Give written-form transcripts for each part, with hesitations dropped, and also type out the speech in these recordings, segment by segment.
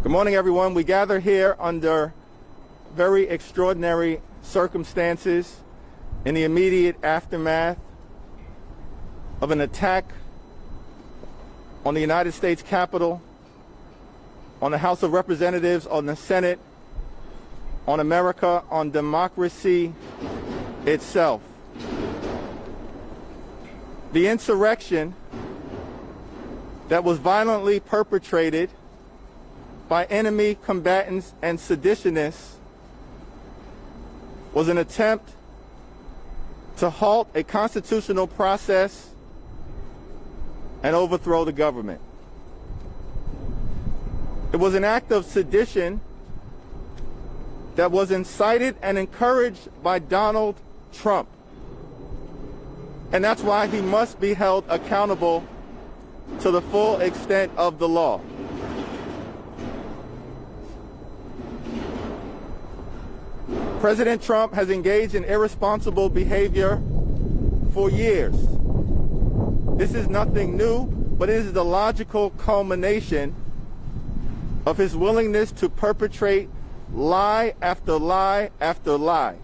Good morning, everyone. We gather here under very extraordinary circumstances in the immediate aftermath of an attack on the United States Capitol, on the House of Representatives, on the Senate, on America, on democracy itself. The insurrection that was violently perpetrated by enemy combatants and seditionists was an attempt to halt a constitutional process and overthrow the government. It was an act of sedition that was incited and encouraged by Donald Trump. And that's why he must be held accountable to the full extent of the law. President Trump has engaged in irresponsible behavior for years. This is nothing new, but it is the logical culmination of his willingness to perpetrate lie after lie after lie,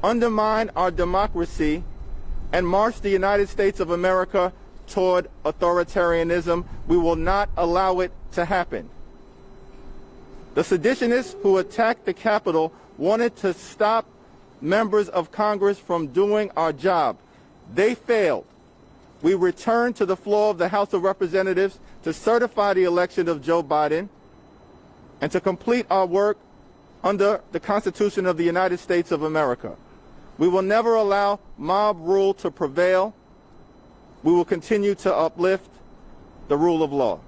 undermine our democracy, and march the United States of America toward authoritarianism. We will not allow it to happen. The seditionists who attacked the Capitol wanted to stop members of Congress from doing our job. They failed. We returned to the floor of the House of Representatives to certify the election of Joe Biden and to complete our work under the Constitution of the United States of America. We will never allow mob rule to prevail. We will continue to uplift the rule of law.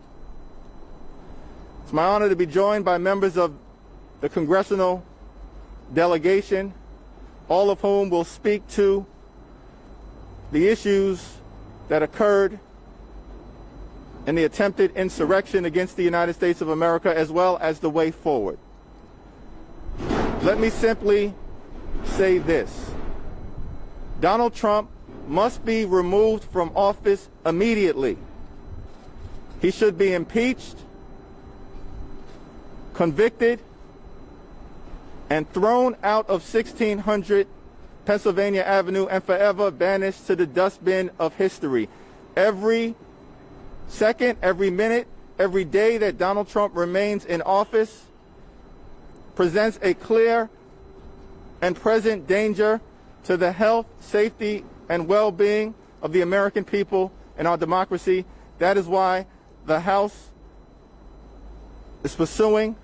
It's my honor to be joined by members of the congressional delegation, all of whom will speak to the issues that occurred in the attempted insurrection against the United States of America, as well as the way forward. Let me simply say this. Donald Trump must be removed from office immediately. He should be impeached, convicted, and thrown out of 1600 Pennsylvania Avenue and forever banished to the dustbin of history. Every second, every minute, every day that Donald Trump remains in office presents a clear and present danger to the health, safety, and well-being of the American people and our democracy. That is why the House is pursuing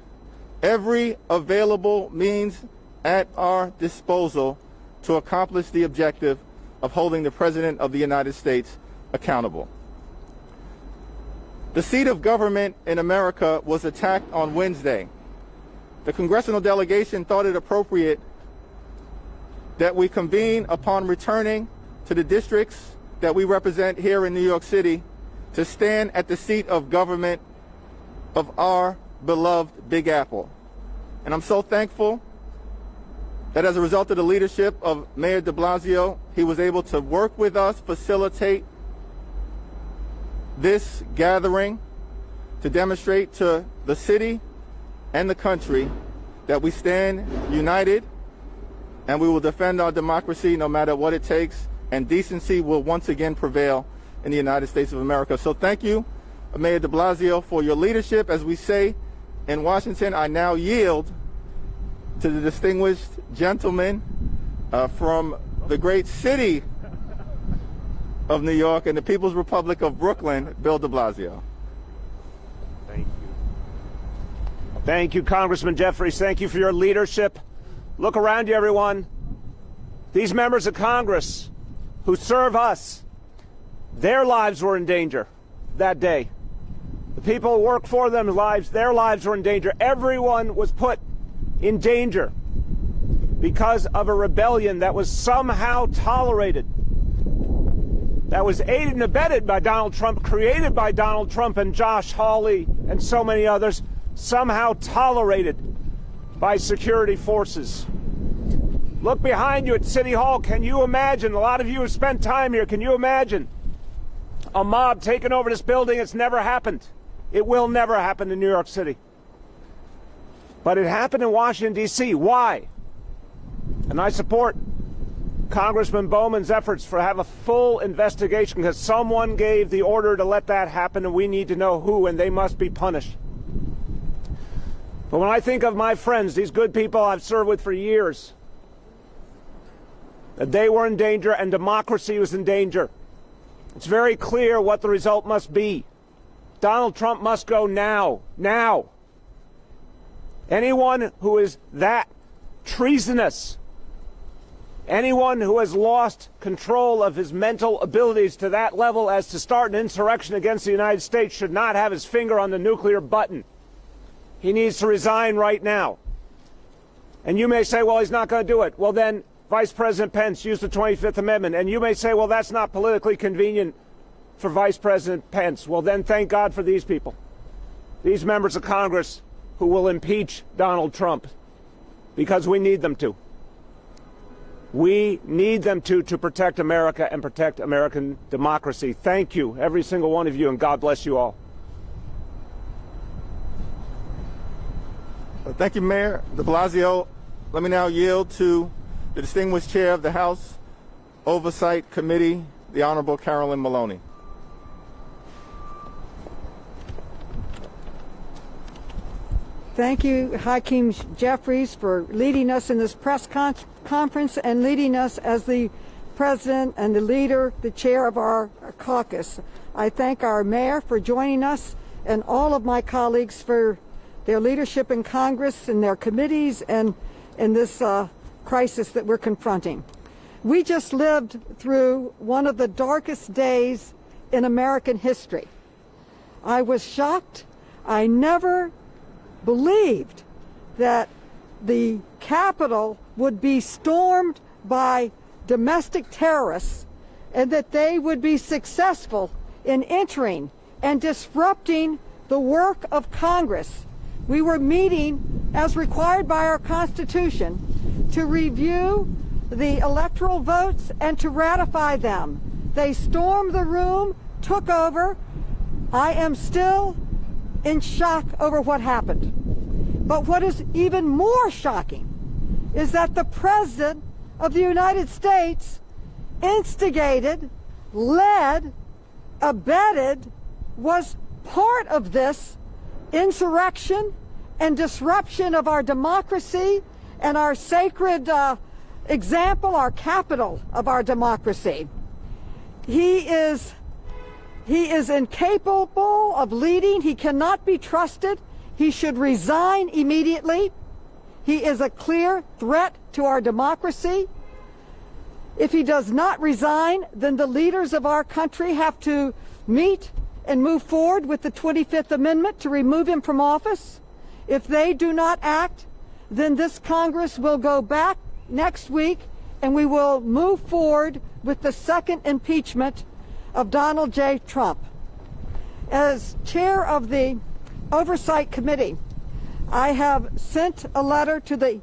every available means at our disposal to accomplish the objective of holding the President of the United States accountable. The seat of government in America was attacked on Wednesday. The congressional delegation thought it appropriate that we convene upon returning to the districts that we represent here in New York City to stand at the seat of government of our beloved Big Apple. And I'm so thankful that as a result of the leadership of Mayor de Blasio, he was able to work with us, facilitate this gathering to demonstrate to the city and the country that we stand united and we will defend our democracy no matter what it takes, and decency will once again prevail in the United States of America. So thank you, Mayor de Blasio, for your leadership. As we say in Washington, I now yield to the distinguished gentleman from the great city of New York and the People's Republic of Brooklyn, Bill de Blasio. Thank you. Thank you, Congressman Jeffries. Thank you for your leadership. Look around you, everyone. These members of Congress who serve us, their lives were in danger that day. The people who work for them, their lives were in danger. Everyone was put in danger because of a rebellion that was somehow tolerated, that was aided and abetted by Donald Trump, created by Donald Trump and Josh Hawley and so many others, somehow tolerated by security forces. Look behind you at City Hall. Can you imagine? A lot of you have spent time here. Can you imagine a mob taking over this building? It's never happened. It will never happen in New York City. But it happened in Washington, D.C. Why? And I support Congressman Bowman's efforts for have a full investigation, because someone gave the order to let that happen, and we need to know who, and they must be punished. But when I think of my friends, these good people I've served with for years, that they were in danger and democracy was in danger, it's very clear what the result must be. Donald Trump must go now. Now. Anyone who is that treasonous, anyone who has lost control of his mental abilities to that level as to start an insurrection against the United States should not have his finger on the nuclear button. He needs to resign right now. And you may say, well, he's not going to do it. Well, then Vice President Pence used the 25th Amendment. And you may say, well, that's not politically convenient for Vice President Pence. Well, then thank God for these people, these members of Congress who will impeach Donald Trump, because we need them to. We need them to protect America and protect American democracy. Thank you, every single one of you, and God bless you all. Thank you, Mayor de Blasio. Let me now yield to the distinguished chair of the House Oversight Committee, the Honorable Carolyn Maloney. Thank you, Hakeem Jeffries, for leading us in this press conference and leading us as the president and the leader, the chair of our caucus. I thank our mayor for joining us and all of my colleagues for their leadership in Congress and their committees and in this crisis that we're confronting. We just lived through one of the darkest days in American history. I was shocked. I never believed that the Capitol would be stormed by domestic terrorists and that they would be successful in entering and disrupting the work of Congress. We were meeting, as required by our Constitution, to review the electoral votes and to ratify them. They stormed the room, took over. I am still in shock over what happened. But what is even more shocking is that the President of the United States instigated, led, abetted, was part of this insurrection and disruption of our democracy and our sacred example, our capital of our democracy. He is incapable of leading. He cannot be trusted. He should resign immediately. He is a clear threat to our democracy. If he does not resign, then the leaders of our country have to meet and move forward with the 25th Amendment to remove him from office. If they do not act, then this Congress will go back next week and we will move forward with the second impeachment of Donald J. Trump. As chair of the Oversight Committee, I have sent a letter to the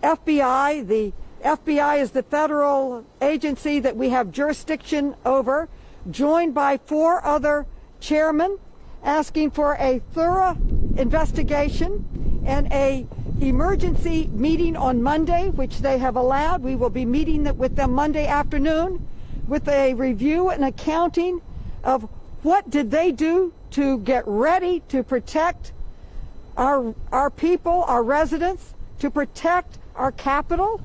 FBI. The FBI is the federal agency that we have jurisdiction over, joined by 4 other chairmen, asking for a thorough investigation and a emergency meeting on Monday, which they have allowed. We will be meeting with them Monday afternoon with a review and accounting of what did they do to get ready to protect our people, our residents, to protect our Capitol.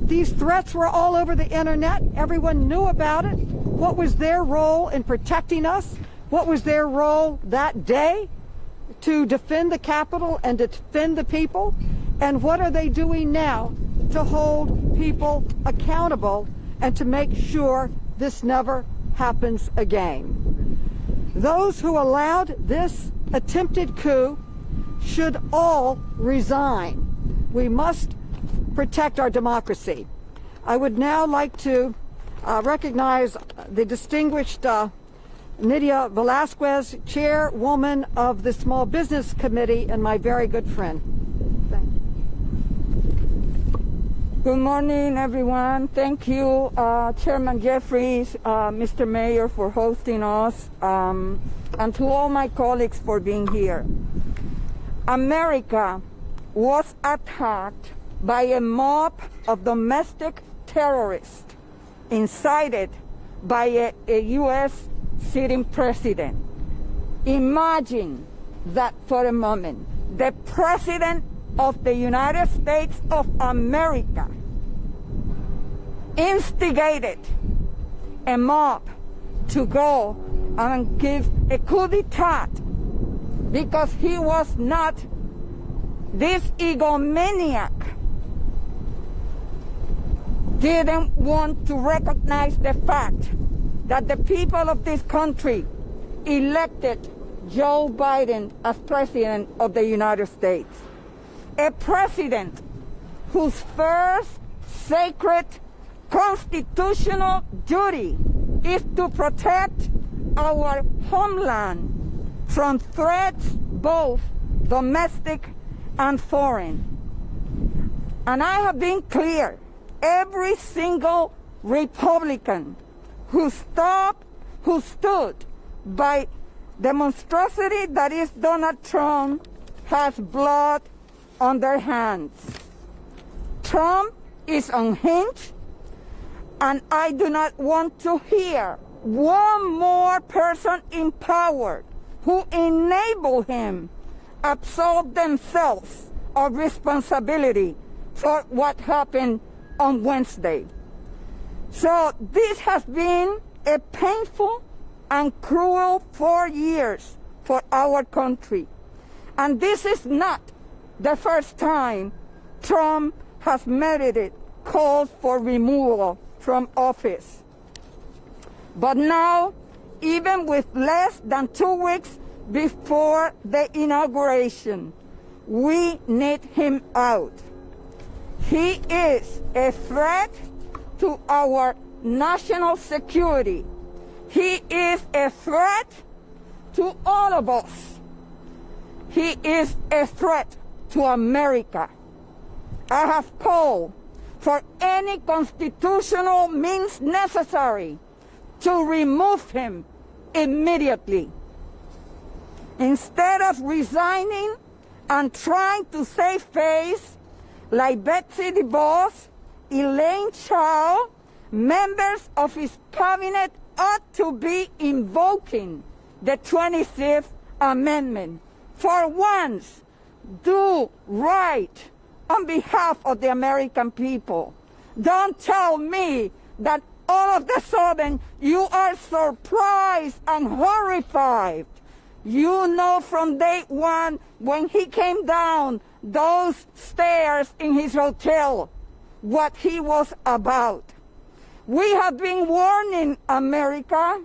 These threats were all over the internet. Everyone knew about it. What was their role in protecting us? What was their role that day to defend the Capitol and to defend the people? And what are they doing now to hold people accountable and to make sure this never happens again? Those who allowed this attempted coup should all resign. We must protect our democracy. I would now like to recognize the distinguished Nydia Velasquez, chairwoman of the Small Business Committee and my very good friend. Thank you. Good morning, everyone. Thank you, Chairman Jeffries, Mr. Mayor, for hosting us, and to all my colleagues for being here. America was attacked by a mob of domestic terrorists incited by a U.S. sitting president. Imagine that for a moment. The President of the United States of America instigated a mob to go and give a coup d'etat because he was not this egomaniac didn't want to recognize the fact that the people of this country elected Joe Biden as President of the United States. A president whose first sacred constitutional duty is to protect our homeland from threats both domestic and foreign. And I have been clear, every single Republican who stood by the monstrosity that is Donald Trump has blood on their hands. Trump is unhinged, and I do not want to hear one more person in power who enable him absolve themselves of responsibility for what happened on Wednesday. So this has been a painful and cruel 4 years for our country. And this is not the first time Trump has merited calls for removal from office. But now, even with less than 2 weeks before the inauguration, we need him out. He is a threat to our national security. He is a threat to all of us. He is a threat to America. I have called for any constitutional means necessary to remove him immediately. Instead of resigning and trying to save face, like Betsy DeVos, Elaine Chao, members of his cabinet ought to be invoking the 25th Amendment. For once, do right on behalf of the American people. Don't tell me that all of a sudden you are surprised and horrified. You know from day one when he came down those stairs in his hotel what he was about. We have been warning America,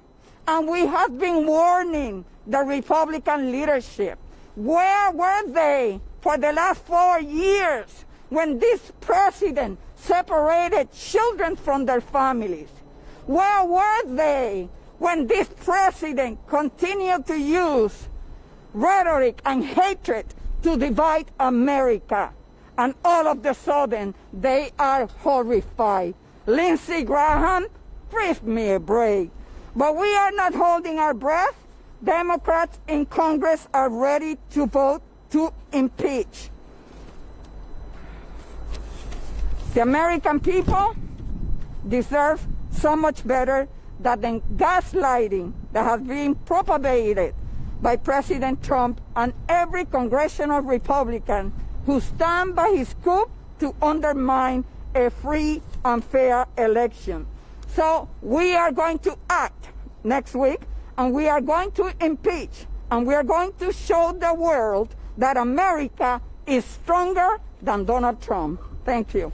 and we have been warning the Republican leadership. Where were they for the last 4 years when this president separated children from their families? Where were they when this president continued to use rhetoric and hatred to divide America? And all of a sudden, they are horrified. Lindsey Graham, give me a break. But we are not holding our breath. Democrats in Congress are ready to vote to impeach. The American people deserve so much better than the gaslighting that has been propagated by President Trump and every congressional Republican who stand by his coup to undermine a free and fair election. So we are going to act next week, and we are going to impeach, and we are going to show the world that America is stronger than Donald Trump. Thank you.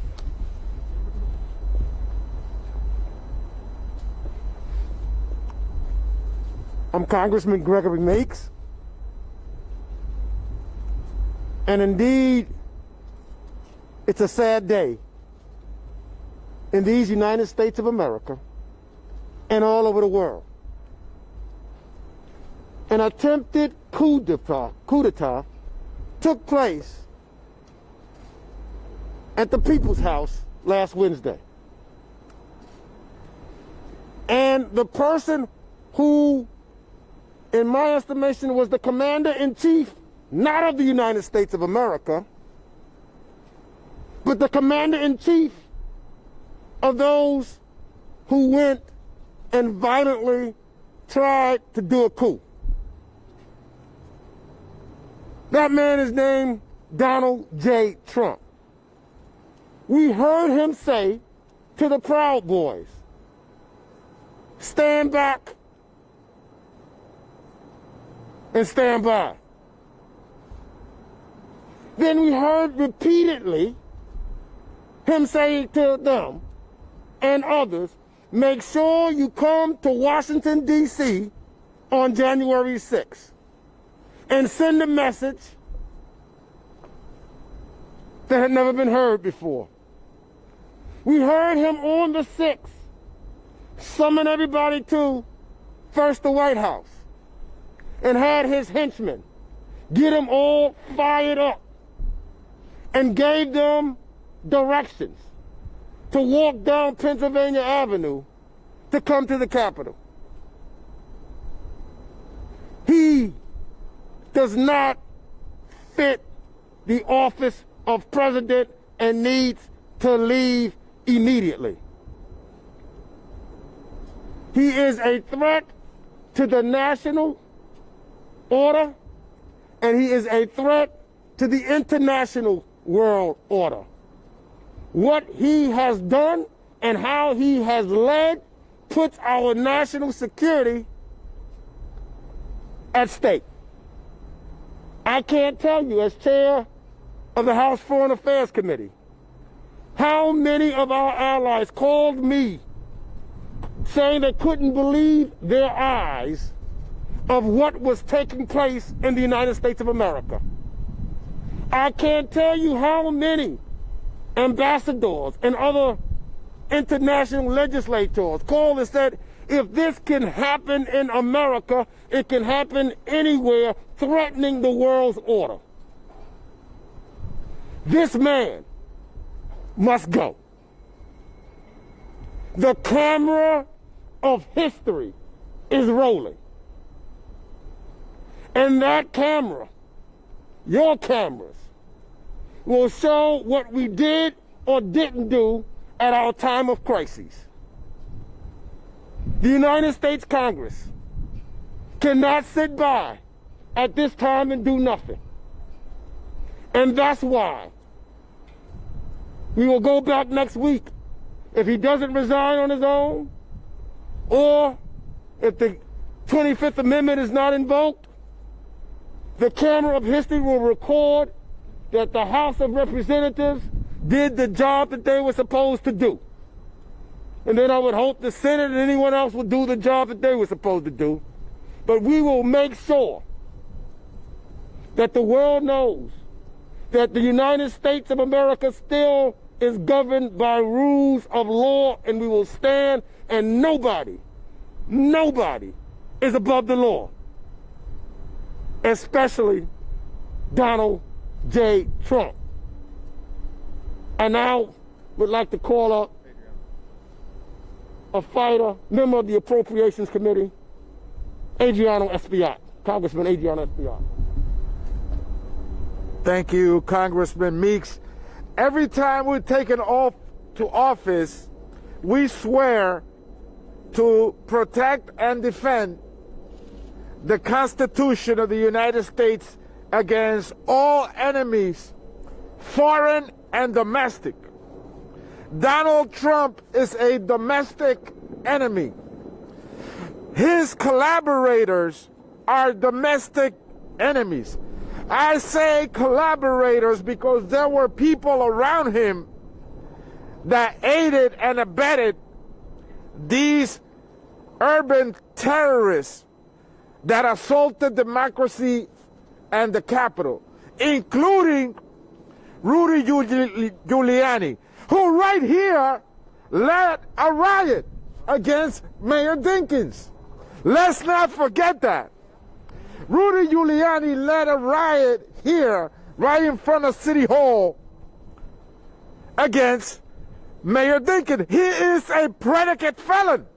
I'm Congressman Gregory Meeks, and indeed, it's a sad day in these United States of America and all over the world. An attempted coup d'etat took place at the People's House last Wednesday. And the person who, in my estimation, was the commander-in-chief, not of the United States of America, but the commander-in-chief of those who went and violently tried to do a coup. That man is named Donald J. Trump. We heard him say to the Proud Boys, stand back and stand by. Then we heard repeatedly him say to them and others, make sure you come to Washington, D.C. on January 6th and send a message that had never been heard before. We heard him on the 6th summon everybody to first the White House and had his henchmen get them all fired up and gave them directions to walk down Pennsylvania Avenue to come to the Capitol. He does not fit the office of president and needs to leave immediately. He is a threat to the national order, and he is a threat to the international world order. What he has done and how he has led puts our national security at stake. I can't tell you, as chair of the House Foreign Affairs Committee, how many of our allies called me saying they couldn't believe their eyes of what was taking place in the United States of America. I can't tell you how many ambassadors and other international legislators called and said, if this can happen in America, it can happen anywhere, threatening the world's order. This man must go. The camera of history is rolling. And that camera, your cameras, will show what we did or didn't do at our time of crises. The United States Congress cannot sit by at this time and do nothing. And that's why we will go back next week. If he doesn't resign on his own, or if the 25th Amendment is not invoked, the camera of history will record that the House of Representatives did the job that they were supposed to do. And then I would hope the Senate and anyone else would do the job that they were supposed to do. But we will make sure that the world knows that the United States of America still is governed by rules of law, and we will stand, and nobody is above the law, especially Donald J. Trump. I now would like to call up a fighter, member of the Appropriations Committee, Adriano Espaillat, Congressman Adriano Espaillat. Thank you, Congressman Meeks. Every time we're taken off to office, we swear to protect and defend the Constitution of the United States against all enemies, foreign and domestic. Donald Trump is a domestic enemy. His collaborators are domestic enemies. I say collaborators because there were people around him that aided and abetted these urban terrorists that assaulted democracy and the Capitol, including Rudy Giuliani, who right here led a riot against Mayor Dinkins. Let's not forget that. Rudy Giuliani led a riot here, right in front of City Hall, against Mayor Dinkins. He is a predicate felon.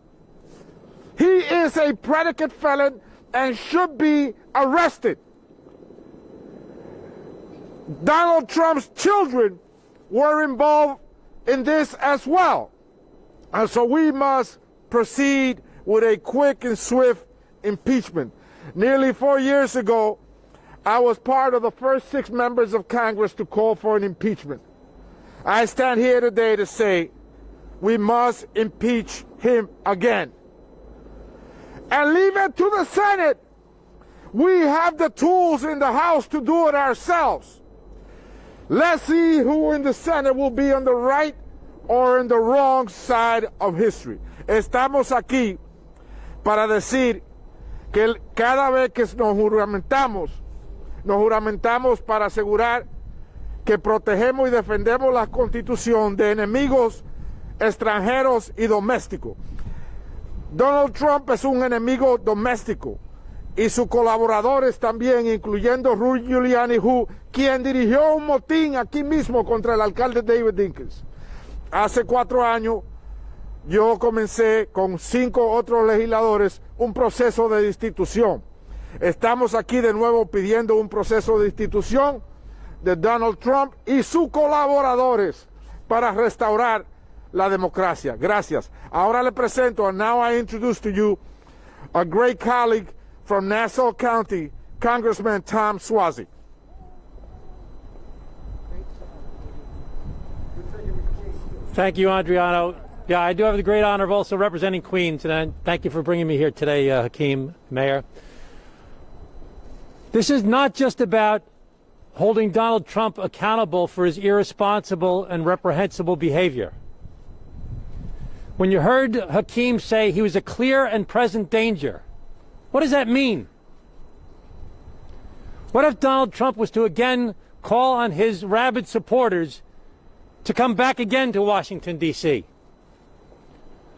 He is a predicate felon and should be arrested. Donald Trump's children were involved in this as well. And so we must proceed with a quick and swift impeachment. Nearly 4 years ago, I was part of the first 6 members of Congress to call for an impeachment. I stand here today to say we must impeach him again. And leave it to the Senate. We have the tools in the House to do it ourselves. Let's see who in the Senate will be on the right or on the wrong side of history. Estamos aquí para decir que cada vez que nos juramentamos para asegurar que protegemos y defendemos la Constitución de enemigos extranjeros y domésticos. Donald Trump es un enemigo doméstico y sus colaboradores también, incluyendo Rudy Giuliani, quien dirigió un motín aquí mismo contra el alcalde David Dinkins. Hace 4 años yo comencé con 5 otros legisladores un proceso de destitución. Estamos aquí de nuevo pidiendo un proceso de destitución de Donald Trump y sus colaboradores para restaurar la democracia. Gracias. Ahora le presento, and now I introduce to you a great colleague from Nassau County, Congressman Tom Suozzi. Thank you, Adriano. Yeah, I do have the great honor of also representing Queens, and I thank you for bringing me here today, Hakeem, Mayor. This is not just about holding Donald Trump accountable for his irresponsible and reprehensible behavior. When you heard Hakeem say he was a clear and present danger, what does that mean? What if Donald Trump was to again call on his rabid supporters to come back again to Washington, D.C.?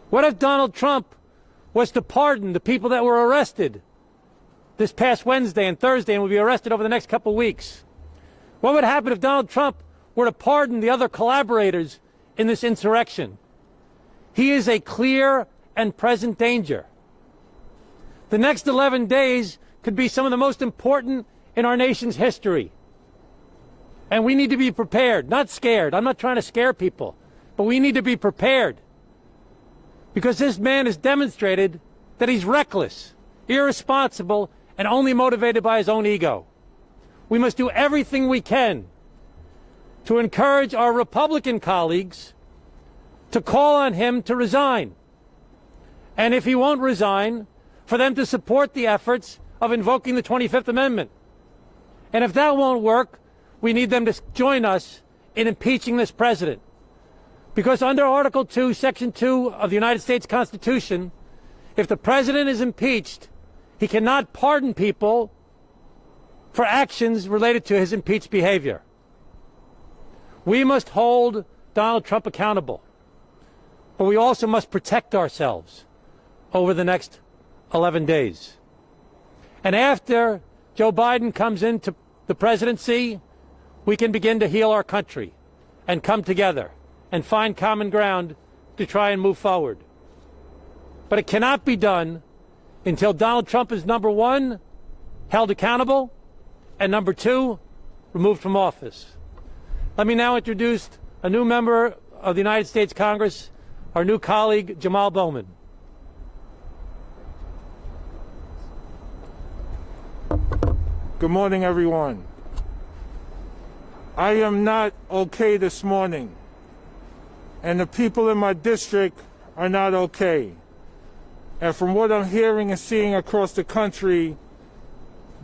What if Donald Trump was to pardon the people that were arrested this past Wednesday and Thursday and will be arrested over the next couple of weeks? What would happen if Donald Trump were to pardon the other collaborators in this insurrection? He is a clear and present danger. The next 11 days could be some of the most important in our nation's history. And we need to be prepared, not scared. I'm not trying to scare people, but we need to be prepared. Because this man has demonstrated that he's reckless, irresponsible, and only motivated by his own ego. We must do everything we can to encourage our Republican colleagues to call on him to resign. And if he won't resign, for them to support the efforts of invoking the 25th Amendment. And if that won't work, we need them to join us in impeaching this president. Because under Article 2, Section 2 of the United States Constitution, if the president is impeached, he cannot pardon people for actions related to his impeached behavior. We must hold Donald Trump accountable, but we also must protect ourselves over the next 11 days. And after Joe Biden comes into the presidency, we can begin to heal our country and come together and find common ground to try and move forward. But it cannot be done until Donald Trump is, number one, held accountable, and number two, removed from office. Let me now introduce a new member of the United States Congress, our new colleague, Jamal Bowman. Good morning, everyone. I am not okay this morning, and the people in my district are not okay. And from what I'm hearing and seeing across the country,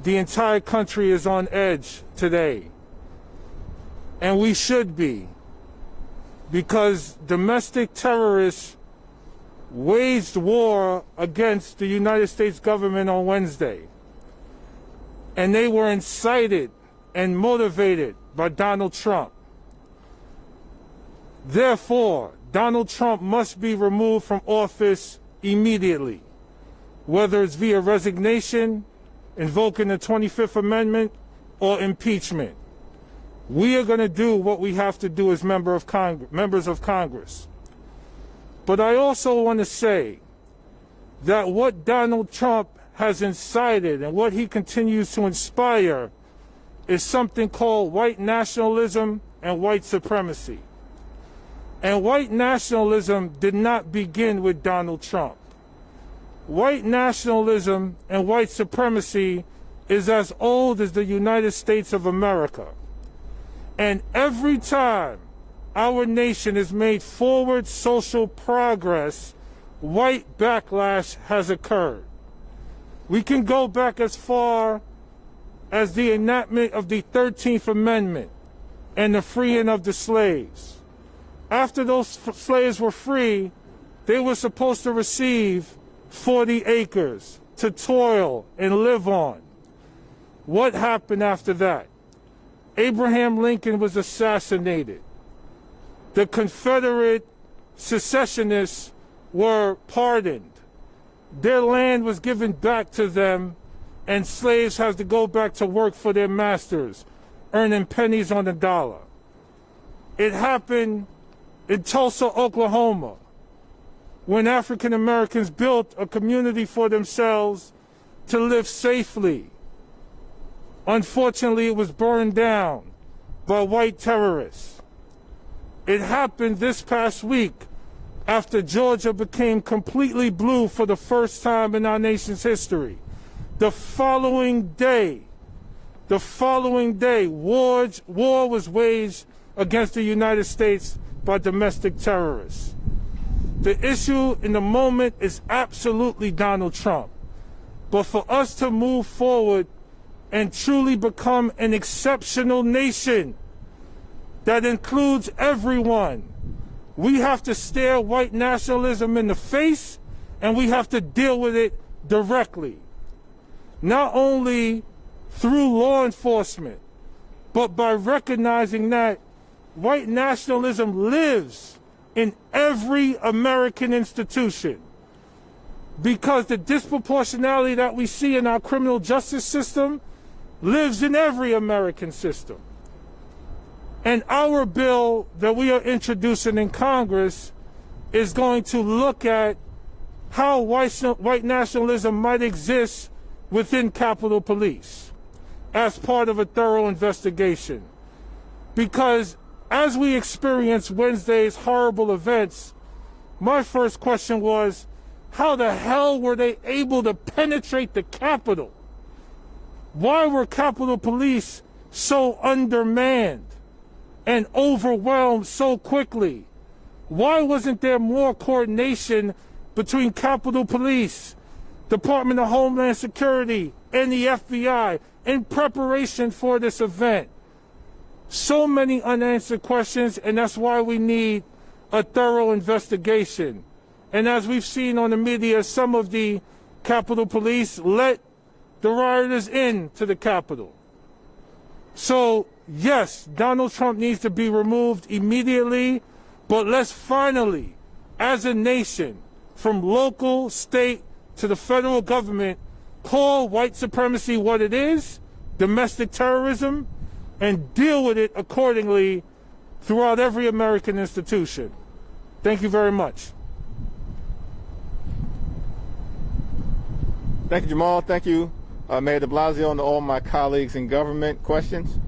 the entire country is on edge today. And we should be, because domestic terrorists waged war against the United States government on Wednesday. And they were incited and motivated by Donald Trump. Therefore, Donald Trump must be removed from office immediately, whether it's via resignation, invoking the 25th Amendment, or impeachment. We are going to do what we have to do as members of Congress. But I also want to say that what Donald Trump has incited and what he continues to inspire is something called white nationalism and white supremacy. And white nationalism did not begin with Donald Trump. White nationalism and white supremacy is as old as the United States of America. And every time our nation has made forward social progress, white backlash has occurred. We can go back as far as the enactment of the 13th Amendment and the freeing of the slaves. After those slaves were free, they were supposed to receive 40 acres to toil and live on. What happened after that? Abraham Lincoln was assassinated. The Confederate secessionists were pardoned. Their land was given back to them, and slaves had to go back to work for their masters, earning pennies on the dollar. It happened in Tulsa, Oklahoma, when African Americans built a community for themselves to live safely. Unfortunately, it was burned down by white terrorists. It happened this past week after Georgia became completely blue for the first time in our nation's history. The following day, war was waged against the United States by domestic terrorists. The issue in the moment is absolutely Donald Trump. But for us to move forward and truly become an exceptional nation that includes everyone, we have to stare white nationalism in the face, and we have to deal with it directly. Not only through law enforcement, but by recognizing that white nationalism lives in every American institution. Because the disproportionality that we see in our criminal justice system lives in every American system. And our bill that we are introducing in Congress is going to look at how white nationalism might exist within Capitol Police as part of a thorough investigation. Because as we experienced Wednesday's horrible events, my first question was, how the hell were they able to penetrate the Capitol? Why were Capitol Police so undermanned and overwhelmed so quickly? Why wasn't there more coordination between Capitol Police, Department of Homeland Security, and the FBI in preparation for this event? So many unanswered questions, and that's why we need a thorough investigation. And as we've seen on the media, some of the Capitol Police let the rioters into the Capitol. So, yes, Donald Trump needs to be removed immediately, but let's finally, as a nation, from local, state, to the federal government, call white supremacy what it is, domestic terrorism, and deal with it accordingly throughout every American institution. Thank you very much. Thank you, Jamal. Thank you, Mayor de Blasio, and to all my colleagues in government. Questions?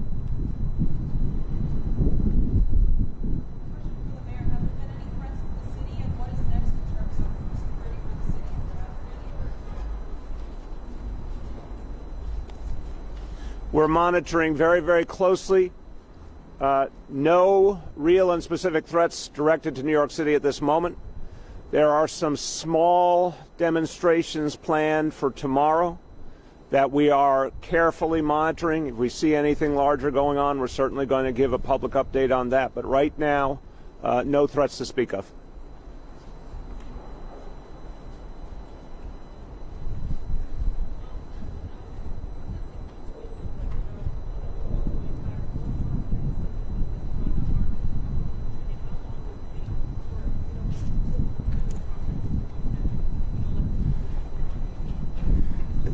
We're monitoring very, very closely. No real and specific threats directed to New York City at this moment. There are some small demonstrations planned for tomorrow that we are carefully monitoring. If we see anything larger going on, we're certainly going to give a public update on that. But right now, no threats to speak of.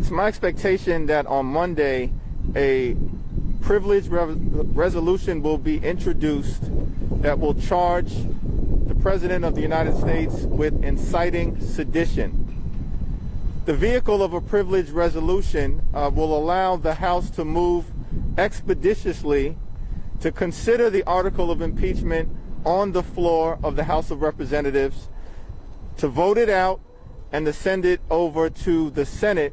It's my expectation that on Monday, a privilege resolution will be introduced that will charge the President of the United States with inciting sedition. The vehicle of a privilege resolution will allow the House to move expeditiously to consider the article of impeachment on the floor of the House of Representatives, to vote it out, and to send it over to the Senate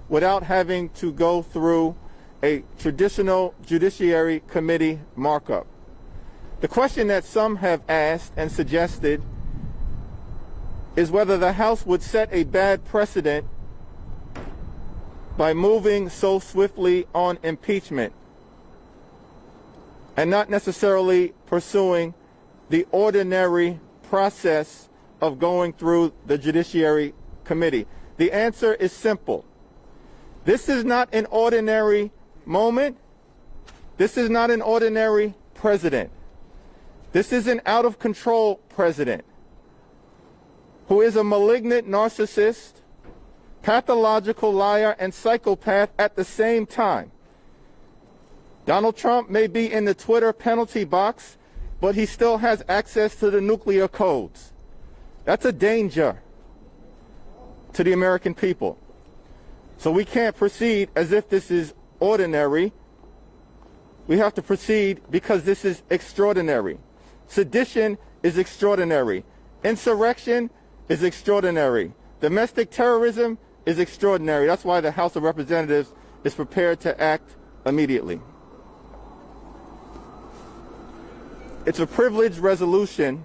without having to go through a traditional Judiciary Committee markup. The question that some have asked and suggested is whether the House would set a bad precedent by moving so swiftly on impeachment and not necessarily pursuing the ordinary process of going through the Judiciary Committee. The answer is simple. This is not an ordinary moment. This is not an ordinary president. This is an out-of-control president who is a malignant narcissist, pathological liar, and psychopath at the same time. Donald Trump may be in the Twitter penalty box, but he still has access to the nuclear codes. That's a danger to the American people. So we can't proceed as if this is ordinary. We have to proceed because this is extraordinary. Sedition is extraordinary. Insurrection is extraordinary. Domestic terrorism is extraordinary. That's why the House of Representatives is prepared to act immediately. It's a privileged resolution,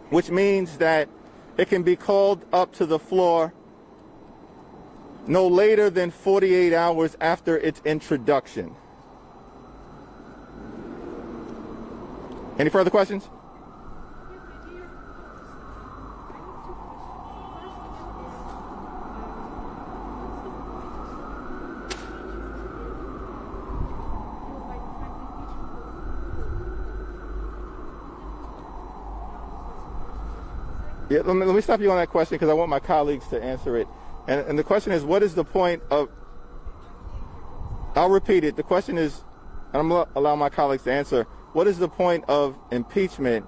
which means that it can be called up to the floor no later than 48 hours after its introduction. Any further questions? Yeah, let me stop you on that question because I want my colleagues to answer it. And the question is, what is the point of... I'll repeat it. The question is, and I'm going to allow my colleagues to answer, what is the point of impeachment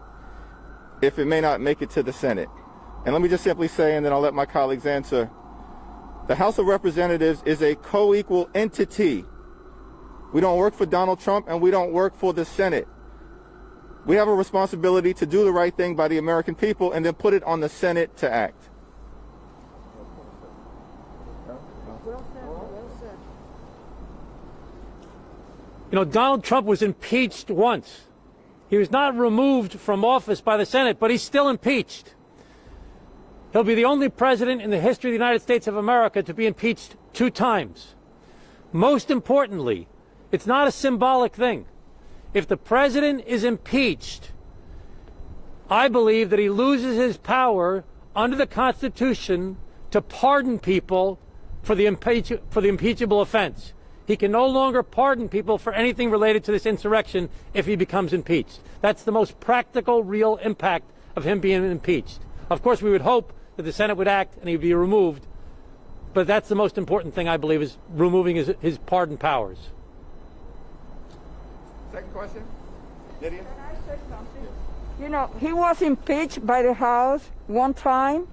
if it may not make it to the Senate? And let me just simply say, and then I'll let my colleagues answer, the House of Representatives is a co-equal entity. We don't work for Donald Trump and we don't work for the Senate. We have a responsibility to do the right thing by the American people and then put it on the Senate to act. You know, Donald Trump was impeached once. He was not removed from office by the Senate, but he's still impeached. He'll be the only president in the history of the United States of America to be impeached 2 times. Most importantly, it's not a symbolic thing. If the president is impeached, I believe that he loses his power under the Constitution to pardon people for the impeachable offense. He can no longer pardon people for anything related to this insurrection if he becomes impeached. That's the most practical, real impact of him being impeached. Of course, we would hope that the Senate would act and he'd be removed, but that's the most important thing, I believe, is removing his pardon powers. Second question? Lydia? Can I say something? You know, he was impeached by the House one time.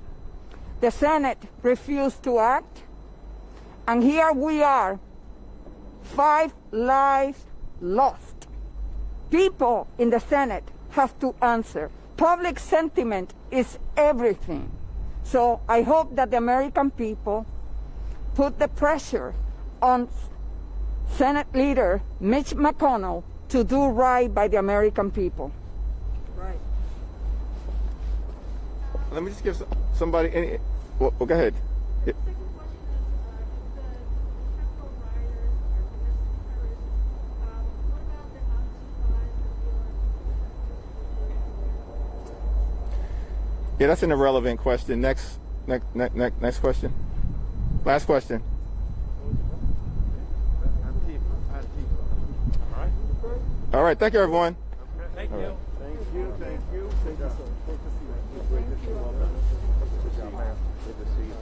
The Senate refused to act. And here we are, 5 lives lost. People in the Senate have to answer. Public sentiment is everything. So I hope that the American people put the pressure on Senate Leader Mitch McConnell to do right by the American people. Right. Let me just give somebody any... Well, go ahead. Yeah. Yeah, that's an irrelevant question. Next question. Last question. All right. Thank you, everyone. Thank you. Right. Thank you. Thank you. Thank you so much. Good to see you. Great to see you. Well done. Good job, man. Good to see you.